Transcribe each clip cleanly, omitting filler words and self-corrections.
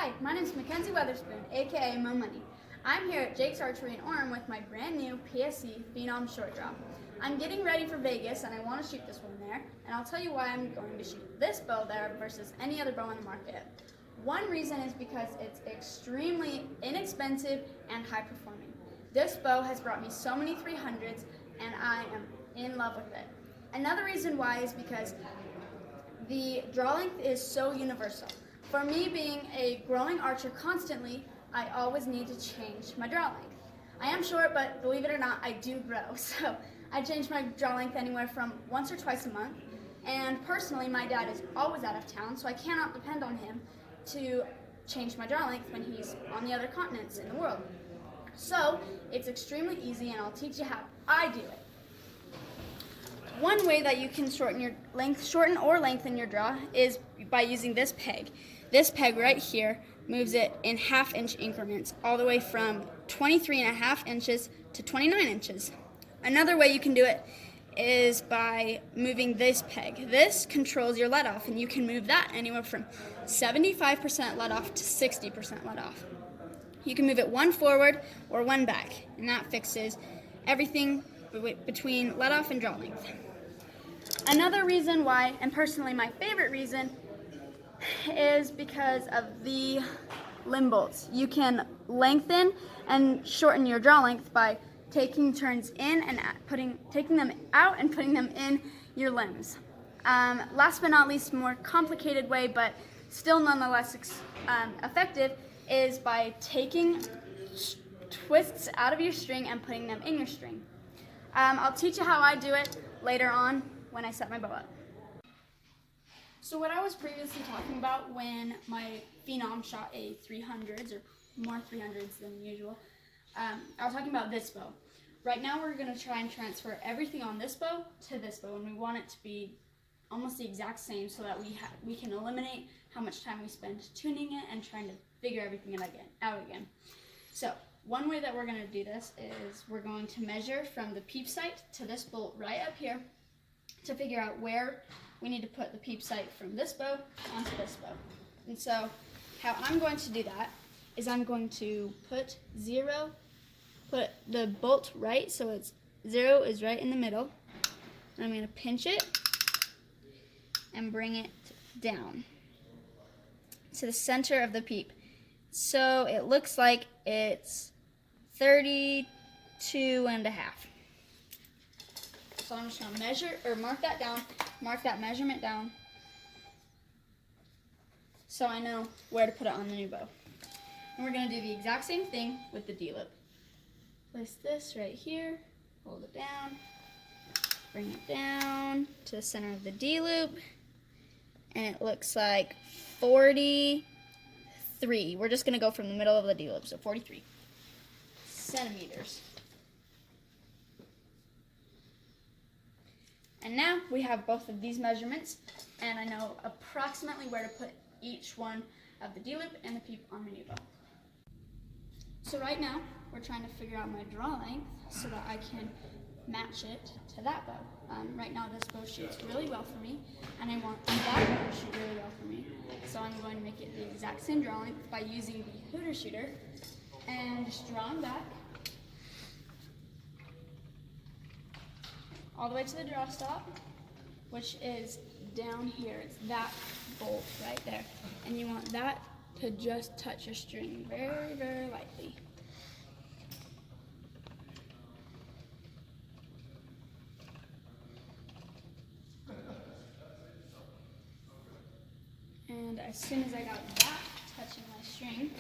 Hi, my name is Mackenzie Weatherspoon, aka Mo Money. I'm here at Jake's Archery in Orem with my brand new PSC Phenom Short Draw. I'm getting ready for Vegas and I want to shoot this one there, and I'll tell you why I'm going to shoot this bow there versus any other bow on the market. One reason is because it's extremely inexpensive and high performing. This bow has brought me so many 300s and I am in love with it. Another reason why is because the draw length is so universal. For me, being a growing archer constantly, I always need to change my draw length. I am short, but believe it or not, I do grow. So I change my draw length anywhere from once or twice a month. And personally, my dad is always out of town, so I cannot depend on him to change my draw length when he's on the other continents in the world. So it's extremely easy, and I'll teach you how I do it. One way that you can shorten or lengthen your draw is by using this peg. This peg right here moves it in half-inch increments, all the way from 23.5 inches to 29 inches. Another way you can do it is by moving this peg. This controls your let off, and you can move that anywhere from 75% let off to 60% let off. You can move it one forward or one back, and that fixes everything between let off and draw length. Another reason why, and personally my favorite reason, is because of the limb bolts. You can lengthen and shorten your draw length by taking turns in and taking them out and putting them in your limbs. Last but not least, more complicated way, but still nonetheless effective, is by taking twists out of your string and putting them in your string. I'll teach you how I do it later on when I set my bow up. So what I was previously talking about when my Phenom shot a 300s or more 300s than usual, I was talking about this bow. Right now we're going to try and transfer everything on this bow to this bow, and we want it to be almost the exact same so that we can eliminate how much time we spend tuning it and trying to figure everything out again. So one way that we're going to do this is we're going to measure from the peep sight to this bolt right up here to figure out where we need to put the peep sight from this bow onto this bow. And so how I'm going to do that is I'm going to put the bolt right, so it's 0 is right in the middle. And I'm going to pinch it and bring it down to the center of the peep. So it looks like it's 32.5. So I'm just going to measure, or mark that measurement down, so I know where to put it on the new bow. And we're going to do the exact same thing with the D-loop. Place this right here, hold it down, bring it down to the center of the D-loop, and it looks like 43. We're just going to go from the middle of the D-loop, so 43 centimeters. And now we have both of these measurements, and I know approximately where to put each one of the D-loop and the peep on the new bow. So right now, we're trying to figure out my draw length so that I can match it to that bow. Right now this bow shoots really well for me, and I want that bow to shoot really well for me. So I'm going to make it the exact same draw length by using the Hooter shooter and just drawing back all the way to the draw stop, which is down here. It's that bolt right there. And you want that to just touch your string very, very lightly. And as soon as I got that touching my string,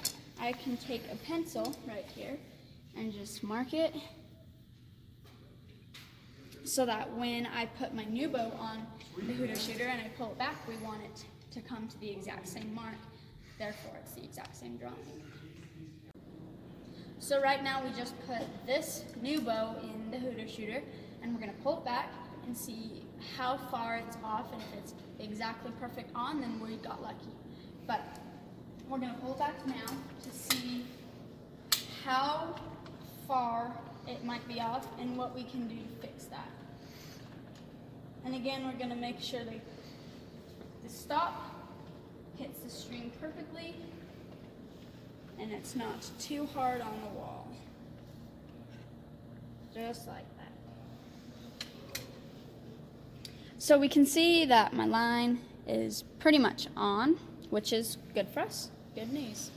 I can take a pencil right here and just mark it, so that when I put my new bow on the Hooter shooter and I pull it back, we want it to come to the exact same mark. Therefore, it's the exact same drawing. So right now we just put this new bow in the Hooter shooter, and we're going to pull it back and see how far it's off, and if it's exactly perfect on, then we got lucky. But we're going to pull it back now to see how far it might be off and what we can do to fix that. And again, we're going to make sure that the stop hits the string perfectly and it's not too hard on the wall. Just like that. So we can see that my line is pretty much on, which is good for us. Good news.